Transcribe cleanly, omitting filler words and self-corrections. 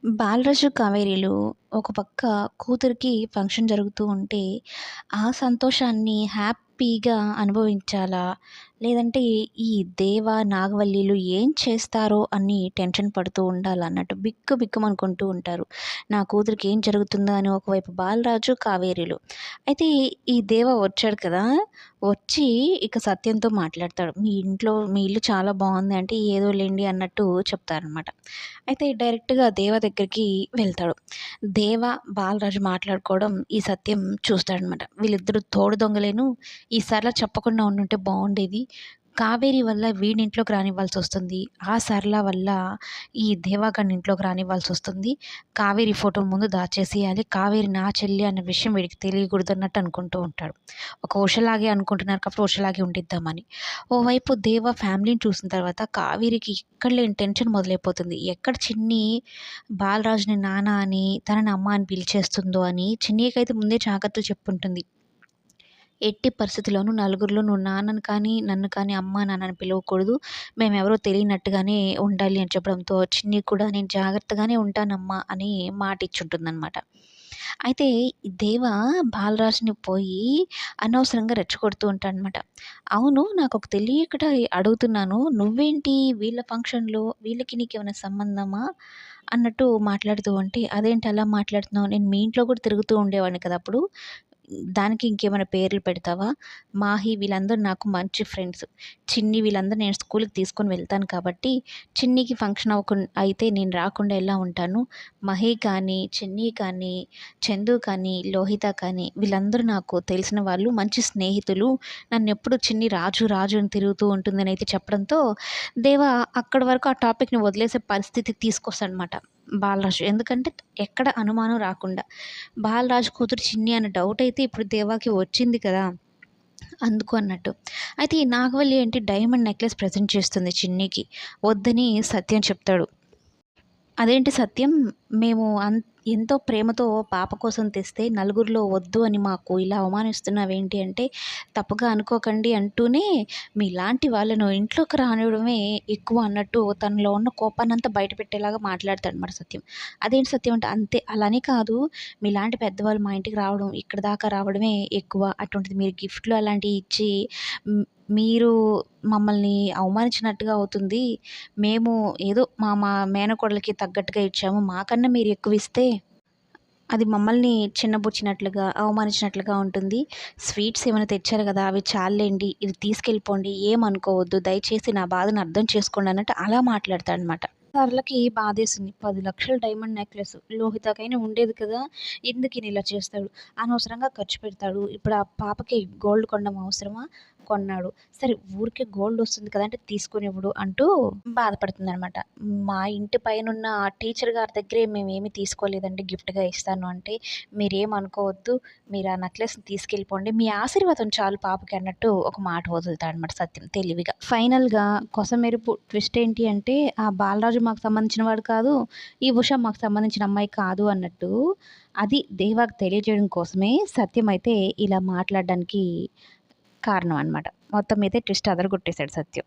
బాలరాజు, కావేరీలు ఒక పక్క కూతురికి ఫంక్షన్ జరుగుతూ ఉంటే, ఆ సంతోషాన్ని హ్యాపీగా అనుభవించాలా? లేదంటే ఈ దేవ, నాగవల్లిలు ఏం చేస్తారో అని టెన్షన్ పడుతూ ఉండాలా అన్నట్టు బిక్కుబిక్కుమనుకుంటూ ఉంటారు. నా కూతురికి ఏం జరుగుతుందో అని ఒకవైపు బాలరాజు, కావేరీలు. అయితే ఈ దేవ వచ్చాడు కదా! వచ్చి ఇక సత్యంతో మాట్లాడతాడు. మీ ఇల్లు చాలా బావుంది అంటే, ఏదో లెండి అన్నట్టు చెప్తారనమాట. అయితే డైరెక్ట్‌గా దేవ దగ్గరికి వెళ్తాడు. దేవ, బాలరాజు మాట్లాడుకోవడం ఈ సత్యం చూస్తాడనమాట. వీళ్ళిద్దరూ తోడు దొంగలేను. ఈ సరళ చెప్పకుండా ఉండుంటే బావుండేది. కావేరి వల్ల వీడింట్లోకి రానివ్వాల్సొస్తుంది. ఆ సరళ వల్ల ఈ దేవాగాడిని ఇంట్లోకి రానివ్వాల్సొస్తుంది. కావేరి ఫోటో ముందు దాచేసేయాలి. కావేరి నా చెల్లి అన్న విషయం వీడికి తెలియకూడదన్నట్టు అనుకుంటూ ఉంటాడు. ఒక ఉషలాగే అనుకుంటున్నారు కాబట్టి ఉషలాగే ఉండిద్దామని. ఓవైపు దేవ ఫ్యామిలీని చూసిన తర్వాత కావేరికి ఎక్కడ లేని టెన్షన్ మొదలైపోతుంది. ఎక్కడ చిన్ని బాలరాజుని నాన్న అని, తనని అమ్మ అని పిలిచేస్తుందో అని చిన్నికైతే ముందే జాగ్రత్తలు చెప్పుంటుంది. ఎట్టి పరిస్థితిలోనూ నలుగురిలో నువ్వు నాన్నని కానీ, నన్ను కానీ అమ్మ, నాన్న అని పిలవకూడదు. మేమెవరో తెలియనట్టుగానే ఉండాలి అని చెప్పడంతో చిన్ని కూడా నేను జాగ్రత్తగానే ఉంటానమ్మా అని మాటిచ్చుంటుందనమాట. అయితే ఈ దేవ బాలరాజుని పోయి అనవసరంగా రెచ్చగొడుతూ ఉంటాడనమాట. అవును నాకొక తెలియకట అడుగుతున్నాను. నువ్వేంటి వీళ్ళ ఫంక్షన్‌లో వీళ్ళకి నీకేమైనా సంబంధమా? అన్నట్టు మాట్లాడుతూ ఉంటే, అదేంటి అలా మాట్లాడుతున్నావు? నేను మీ ఇంట్లో కూడా తిరుగుతూ ఉండేవాడిని కదా అప్పుడు. దానికి ఇంకేమైనా పేర్లు పెడతావా? మాహి వీళ్ళందరూ నాకు మంచి ఫ్రెండ్స్. చిన్ని వీళ్ళందరూ నేను స్కూలుకి తీసుకొని వెళ్తాను కాబట్టి, చిన్నికి ఫంక్షన్ అయితే నేను రాకుండా ఎలా ఉంటాను? మహి కానీ, చిన్ని కానీ, చందు కానీ, లోహిత కానీ వీళ్ళందరూ నాకు తెలిసిన వాళ్ళు, మంచి స్నేహితులు. నన్నెప్పుడు చిన్ని రాజు, రాజు అని తిరుగుతూ ఉంటుందనైతే చెప్పడంతో, దేవ అక్కడి వరకు ఆ టాపిక్‌ని వదిలేసే పరిస్థితికి తీసుకొస్తాడనమాట బాలరాజు. ఎందుకంటే ఎక్కడ అనుమానం రాకుండా. బాలరాజు కూతురు చిన్ని అన్న డౌట్ అయితే ఇప్పుడు దేవాకి వచ్చింది కదా! అందుకు అన్నట్టు. అయితే ఈ నాగవల్లి ఏంటి డైమండ్ నెక్లెస్ ప్రెజెంట్ చేస్తుంది చిన్నికి. వద్దని సత్యం చెప్తాడు. అదేంటి సత్యం మేము ఎంతో ప్రేమతో పాప కోసం తెస్తే నలుగురిలో వద్దు అని మాకు ఇలా అవమానిస్తున్నావేంటి అంటే, తప్పుగా అనుకోకండి అంటూనే మీలాంటి వాళ్ళను ఇంట్లోకి రానివ్వడమే ఎక్కువ అన్నట్టు తనలో ఉన్న కోపాన్నంతా బయట పెట్టేలాగా మాట్లాడతాడనమాట సత్యం. అదేంటి సత్యం అంటే, అంతే అలానే కాదు మీలాంటి పెద్దవాళ్ళు మా ఇంటికి రావడం, ఇక్కడి దాకా రావడమే ఎక్కువ. అటువంటిది మీరు గిఫ్ట్‌లు అలాంటియి ఇచ్చి హ్మ్, మీరు మమ్మల్ని అవమానించినట్టుగా అవుతుంది. మేము ఏదో మా మేనకోడలికి తగ్గట్టుగా ఇచ్చాము. మాకన్నా మీరు ఎక్కువిస్తే అది మమ్మల్ని చిన్నబుచ్చినట్లుగా, అవమానించినట్లుగా ఉంటుంది. స్వీట్స్ ఏమైనా తెచ్చారు గదా! అవి చాల్లేండి. ఇది తీసుకెళ్ళిపోండి. ఏమనుకోవద్దు. దయచేసి నా బాధను అర్థం చేసుకోండి అన్నట్టు అలా మాట్లాడతాడనమాట. సరళకి బాధేసింది. 10,00,000 డైమండ్ నెక్లెస్ లోహితకైనా ఉండేది కదా! ఎందుకీయన ఇలా చేస్తాడు? అనవసరంగా ఖర్చు పెడతాడు. ఇప్పుడు ఆ పాపకి గోల్డ్ కొనడం అవసరమా? కొన్నాడు. సరే ఊరికే గోల్డ్ వస్తుంది కదా! అంటే తీసుకొనివ్వడు అంటూ బాధపడుతుందనమాట. మా ఇంటి పైనున్న ఆ టీచర్ గారి దగ్గరే మేమేమి తీసుకోలేదండి గిఫ్ట్‌గా ఇస్తాను అంటే, మీరేమనుకోవద్దు. మీరు ఆ నెక్లెస్‌ని తీసుకెళ్ళిపోండి. మీ ఆశీర్వాదం చాలు పాపకి అన్నట్టు ఒక మాట వదులుతాడనమాట సత్యం తెలివిగా. ఫైనల్‌గా కొసమెరుపు ట్విస్ట్ ఏంటి అంటే, ఆ బాలరాజు మాకు సంబంధించిన వాడు కాదు. ఈ ఉష మాకు సంబంధించిన అమ్మాయి కాదు అన్నట్టు అది దేవాకి తెలియజేయడం కోసమే సత్యం అయితే ఇలా మాట్లాడడానికి కారణం అనమాట. మొత్తం మీద ట్విస్ట్ అదరగొట్టేసాడు సత్యం.